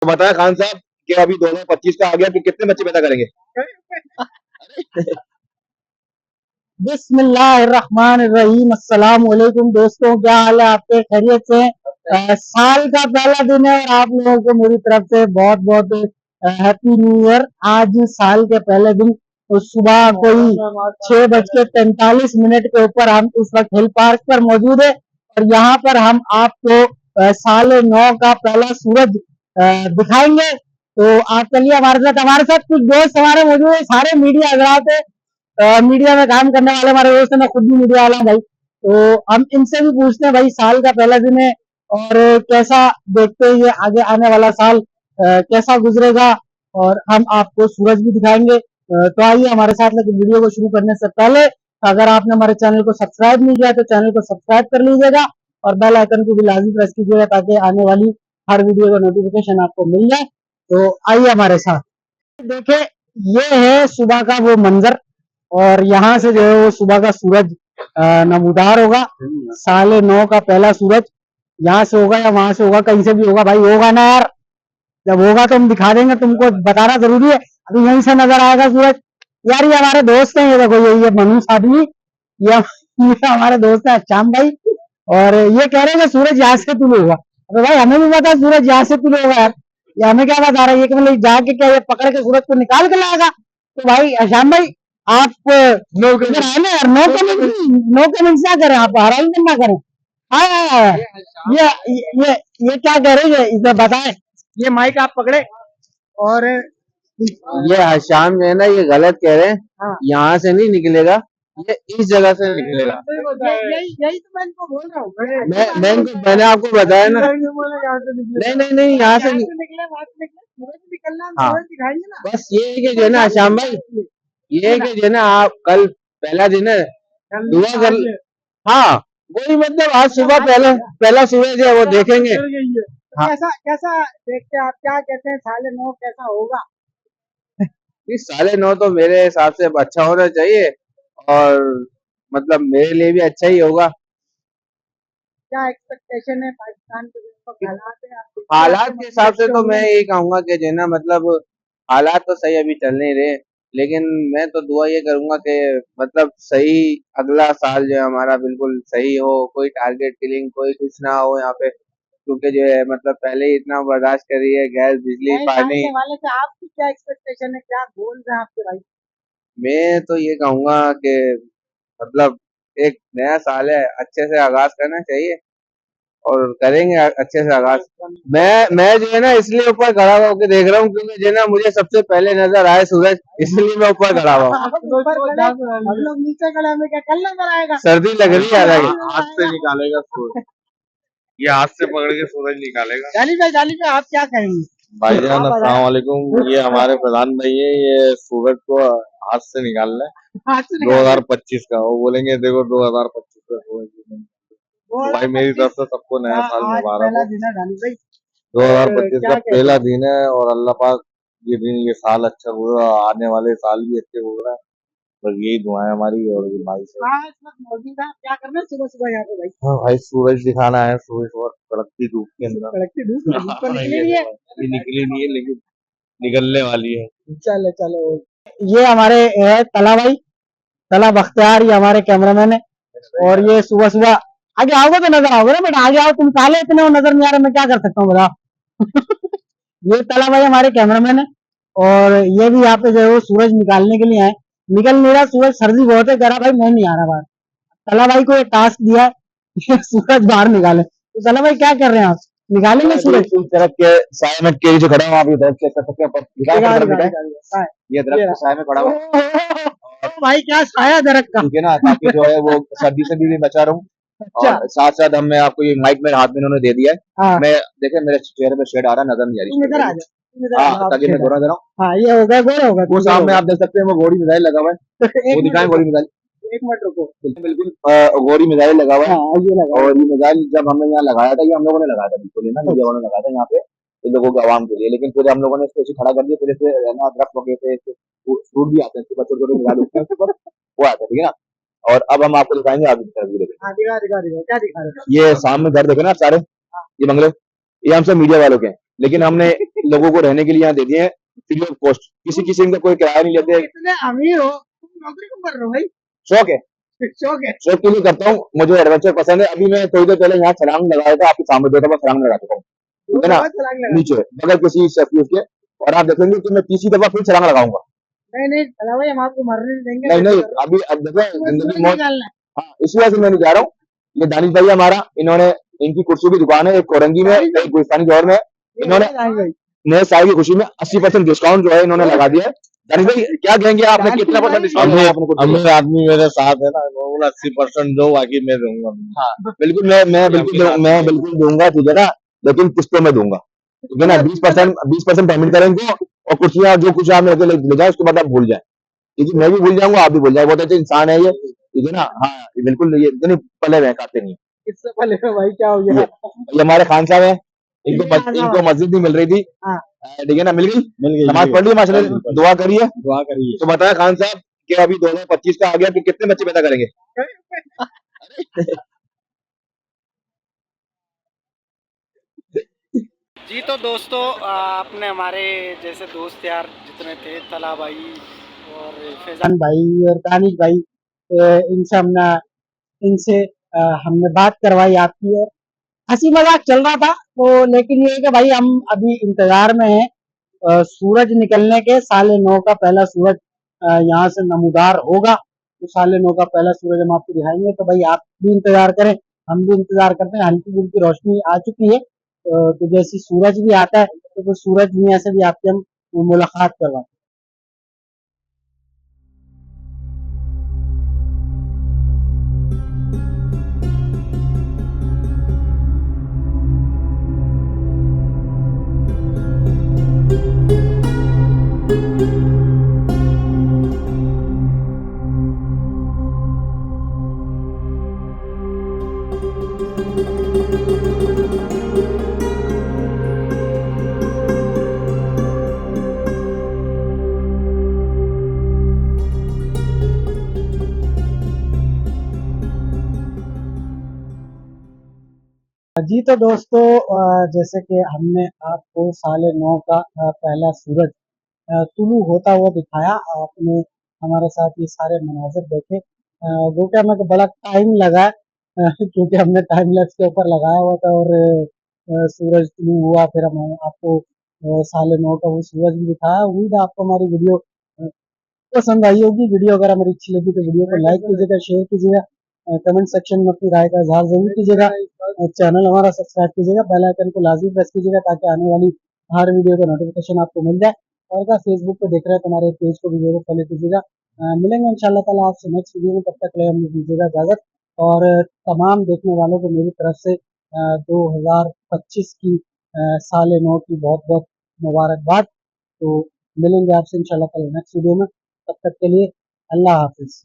तो बताया खान साहब कि अभी 2025 का आ गया कि कितने बच्चे पैदा करेंगे? बिस्मिल्लाहिर्रहमानिर्रहीम। अस्सलाम वालेकुम दोस्तों, क्या हाल है आपके? खैरियत से? साल का पहला दिन है और आप लोगों को मेरी तरफ से बहुत बहुत हैप्पी न्यू ईयर। आज साल के पहले दिन सुबह कोई 6:45 के ऊपर हम इस वक्त हिल पार्क पर मौजूद है और यहाँ पर हम आपको 9:30 का पहला सूरज दिखाएंगे। तो आप चलिए हमारे साथ कुछ दोस्त हमारे मौजूद है, सारे मीडिया हजरात है, मीडिया में काम करने वाले हमारे दोस्त हैं। मैं खुद भी मीडिया वाला हूँ भाई, तो हम इनसे भी पूछते हैं भाई, साल का पहला दिन है और कैसा देखते हैं ये आगे आने वाला साल कैसा गुजरेगा, और हम आपको सूरज भी दिखाएंगे। तो आइए हमारे साथ, लेकिन वीडियो को शुरू करने से पहले अगर आपने हमारे चैनल को सब्सक्राइब नहीं किया तो चैनल को सब्सक्राइब कर लीजिएगा और बेल आइकन को भी लाजमी प्रेस कीजिएगा ताकि आने वाली हर वीडियो का नोटिफिकेशन आपको मिल जाए। तो आइए हमारे साथ देखे, ये है सुबह का वो मंजर और यहाँ से जो है वो सुबह का सूरज नमूदार होगा। 9:30 का पहला सूरज यहाँ से होगा या वहां से होगा, कहीं से भी होगा भाई, होगा ना यार। जब होगा तो हम दिखा देंगे, तुमको बताना जरूरी है। अभी यहीं से नजर आएगा सूरज। यार ये हमारे दोस्त हैं, ये देखो, ये मनुष्य आदमी, ये हमारे दोस्त है श्याम भाई, और ये कह रहे हैं कि सूरज यहाँ से तुले होगा। अरे भाई हमें भी पता सूरज यहाँ से तुले होगा यार, ये हमें क्या बता रहा है? ये कि मतलब जाके क्या ये पकड़ के सूरज को निकाल के लाएगा? तो भाई श्याम भाई आप इधर आए ना यार, नो कमेंट, नो कमेंट क्या करें, आप हराम ना करें। हाँ हाँ हाँ। ये क्या कह रहे हैं, इसे बताएं। ये माइक आप पकड़े और ये हशाम जो है ना, ये गलत कह रहे हैं। हाँ, यहाँ से नहीं निकलेगा, ये इस जगह से निकलेगा। यही तो मैं इनको बोल रहा हूँ। मैंने आपको बताया ना। नहीं नहीं नहीं, यहाँ से नहीं। निकले, वहां से निकले, सूरज निकलना, हाँ, सूरज दिखाएंगे ना। बस ये है कि जो है ना हशाम भाई, ये है कि जो है ना, आप कल पहला दिन है, दुआ कर। हाँ, वही मतलब आज सुबह पहला पहला सूरज है, वो देखेंगे। हाँ, कैसा कैसा देखते हैं आप, क्या कहते हैं 9:30 कैसा होगा? इस 9:30 तो मेरे हिसाब से अच्छा होना चाहिए और मतलब मेरे लिए भी अच्छा ही होगा। क्या एक्सपेक्टेशन है पाकिस्तान के जो हालात है, आप देखते हैं, हालात आपके के हिसाब से देखते तो मैं होंगे। यही कहूंगा कि जो है ना, मतलब हालात तो सही अभी चल नहीं रहे, लेकिन मैं तो दुआ ये करूंगा कि मतलब सही अगला साल जो है हमारा बिल्कुल सही हो, कोई टारगेट किलिंग कोई कुछ ना हो यहाँ पे, क्योंकि जो है मतलब पहले ही इतना बर्दाश्त कर रही है, गैस बिजली नए साल पानी। के हवाले से आपकी क्या एक्सपेक्टेशन है, क्या गोल है आपके भाई? मैं तो ये कहूंगा कि मतलब एक नया साल है, अच्छे से आगाज करना चाहिए और करेंगे अच्छे से आगाज। मैं जो है ना इसलिए ऊपर खड़ा होकर देख रहा हूँ क्योंकि जो है ना मुझे सबसे पहले नजर आए सूरज, इसलिए मैं ऊपर खड़ा हुआ हूँ। आप ऊपर खड़े, हम लोग नीचे खड़े, हमें क्या कल नजर आएगा? सर्दी लग रही है हालांकि। हाथ से निकालेगा सूरज, ये हाथ से पकड़ के सूरज निकालेगा। जाली भाई आप क्या कहेंगे? भाईजान आप अस्सलाम बताएं। वालेकुम, ये हमारे प्रधान भाई है, ये सूरज को हाथ से निकालना है। हाथ से निकाल 2025 का वो बोलेंगे, देखो 2025 का सूरज निकल। तो भाई मेरी 2025 तरफ से सबको नया का साल आज मुबारक पहला हो। दिन है जानी भाई, और 2025 क्या का कहते पहला हैं? दिन है और अल्लाह पाक ये दिन ये साल अच्छा गुजरा, आने वाले साल भी अच्छे गुजरा। बस यही दुआ है हमारी और ये भाई से। हाँ इस वक्त मौजूद है, आप क्या कर रहे हैं सुबह सुबह यहाँ पे भाई? हाँ भाई, सूरज दिखाना है, सूरज और कड़कती धूप के अंदर। कड़कती धूप है, धूप तो निकली ये नहीं है। देखो, ये निकली नहीं है लेकिन निकलने वाली है। चलो चलो, ये हमारे है तला भाई, तला बख्तियार, ये हमारे कैमरामैन है। और ये सुबह सुबह आगे आओगे तो नजर आओगे ना बेटा, आगे आओ, तुम काले इतने हो, नजर नहीं आ रहे, मैं क्या कर सकता हूँ बताओ। ये तला भाई हमारे कैमरामैन है और ये भी यहाँ पे जो है वो सूरज निकालने के लिए आए। निकल नहीं रहा सूरज, सर्दी बहुत है, कह रहा भाई मैं नहीं आ रहा बाहर। तला भाई को एक टास्क दिया है सूरज बाहर निकाले, तो तला भाई क्या कर रहे हैं आप, निकालेंगे सूरज? इस तरफ के साय में के जो खड़ा हूँ, आप इधर चेक कर सकते हैं, पर दिखाएं, दिखा पर तरफ दिखा दिखाएं। दिखा दिखा, हाँ, ये दरख्त के साय में खड़ा हुआ, भाई क्या साया दरख्त का। ठीक है ना, ताकि जो है वो सर्दी से भी बचा रहूं। अच्छा, और साथ साथ हम, मैं आपको ये माइक मेरे हाथ में इन्होंने दे दिया है। हाँ मैं देखे मेरे चेहरे पे शेड आ रहा है, नजर नहीं आ तुम इधर आ रही। जाओ, तुम इधर आ हाँ, जाओ, आप ताकि मैं खेल गोरा दे रहा हूँ। हाँ ये हो गया, गोरा होगा, वो सामने आप देख सकते हैं, वो घोड़ी मिसाइल लगा हुआ है, एक वो मिनट दिखाएं रुको, घोड़ी मिसाइल। एक मिनट रुको। बिल्कुल घोड़ी मिसाइल लगा हुआ है। हाँ ये लगा, और ये मिसाइल जब हमने यहाँ लगाया था, ये हम लोगों ने लगाया था, बिल्कुल ही ना, मीडिया वालों ने लगाया था यहाँ पे इन लोगों के आवाम के लिए, लेकिन फिर हम लोगों ने इसको ऐसे खड़ा कर दिया, फिर इसे ना दरख्त वगैरह से फ्रूट भी आते हैं, इसके ऊपर छोटे छोटे मिसाइल उगते हैं उसके ऊपर, वो आता है, ठीक है ना। और अब हम आपको दिखाएंगे आगे की तरफ भी देखें। हाँ दिखा दिखा दिखा, क्या दिखा रहे हो? ये सामने घर देखे ना आप सारे, ये बंगले, ये हम सब मीडिया वालों के हैं। लेकिन हमने लोगों को रहने के लिए यहाँ दे दिए हैं फ्री ऑफ कॉस्ट, किसी किसी का कोई किराया नहीं लेते। इतने अमीर हो, तुम नौकरी क्यों कर रहे हो भाई? शौक है, शौक है। शौक के लिए करता हूँ, मुझे एडवेंचर पसंद है। अभी मैं थोड़ी देर पहले यहाँ छलांग लगाया था, आपके सामने देखा, मैं छलांग लगा चुका हूँ, ठीक है ना, नीचे बगैर किसी सेफ्टी के, और आप देखेंगे कि मैं तीसरी दफा फिर छलांग लगाऊंगा। नहीं नहीं चला भाई, हम आपको मरने नहीं देंगे। नहीं नहीं, अभी अब देखो जिंदगी मौत, निकालना है। हाँ इस वजह से मैं नहीं जा रहा हूँ। ये दानिश भाई हमारा, इन्होंने, इनकी कुर्सी की दुकान है, एक कोरंगी में, एक गुलिस्तानी शहर में, इन्होंने नए साल की खुशी में 80% डिस्काउंट जो है इन्होंने लगा दिया है। दानिश भाई क्या कहेंगे आपने, कितना % डिस्काउंट अमीर आपने कुछ अमीर आदमी मेरे साथ है ना, वो 80% दो, बाकी मैं दूंगा। हाँ बिल्कुल, मैं बिल्कुल दूंगा, ठीक है ना, लेकिन किस्तों में दूंगा, ठीक है ना। 20% पेमेंट करेंगे और कुर्सियां जो कुछ आप मेरे ले जाए उसके बाद आप भूल जाए, ठीक है, मैं भी भूल जाऊंगा, आप भी भूल जाए, बहुत अच्छे इंसान है ये, ठीक है ना। हाँ ये बिल्कुल, ये इतने पले हुए खाते नहीं है। इससे पहले भाई क्या हो गया? ये हमारे खान साहब है, इनको मस्जिद नहीं मिल रही थी, हाँ। ठीक है ना, मिल गई, नमाज पढ़ ली माशाल्लाह, दुआ करिए। तो बताया खान साहब कि अभी 2025 का आ गया तो कितने बच्चे पैदा करेंगे? जी तो दोस्तों, आपने हमारे जैसे दोस्त यार जितने थे, तला भाई और फैजान भाई और दानिश भाई, इनसे हमने बात करवाई आपकी, और हंसी मजाक चल रहा था। तो लेकिन ये है कि भाई हम अभी इंतजार में हैं सूरज निकलने के। 9:30 का पहला सूरज यहाँ से नमूदार होगा, तो 9:30 का पहला सूरज हम आपको दिखाएंगे। तो भाई आप भी इंतजार करें, हम भी इंतजार करते हैं। हल्की फुल्की रोशनी आ चुकी है, तो जैसे सूरज भी आता है तो फिर सूरज मियाँ से भी आपकी हम मुलाकात करवाते हैं। जी तो दोस्तों, जैसे कि हमने आपको 9:30 का पहला सूरज तुलू होता हुआ दिखाया, आपने हमारे साथ ये सारे मनाजिर देखे। जो कि हमें तो बड़ा टाइम लगा क्योंकि हमने टाइम लैप्स के ऊपर लगाया हुआ था, और सूरज तुलू हुआ, फिर हम आपको 9:30 का वो सूरज भी दिखाया। उम्मीद है आपको हमारी वीडियो पसंद आई होगी। वीडियो अगर हमारी अच्छी लगी तो वीडियो को लाइक कीजिएगा, शेयर कीजिएगा, कमेंट सेक्शन में अपनी राय का इजहार जरूर कीजिएगा, चैनल हमारा सब्सक्राइब कीजिएगा, बेल आइकन को लाजमी प्रेस कीजिएगा ताकि आने वाली हर वीडियो का नोटिफिकेशन आपको मिल जाए। और अगर फेसबुक पे देख रहे हैं तो हमारे पेज को भी जरूर फॉलो कीजिएगा। मिलेंगे इंशाल्लाह ताला आपसे नेक्स्ट वीडियो में, तब तक के लिए हमें दीजिएगा इजाजत। और तमाम देखने वालों को मेरी तरफ से 2025 की 9:30 की बहुत बहुत मुबारकबाद। तो मिलेंगे आपसे इंशाल्लाह ताला नेक्स्ट वीडियो में, तब तक के लिए अल्लाह हाफिज।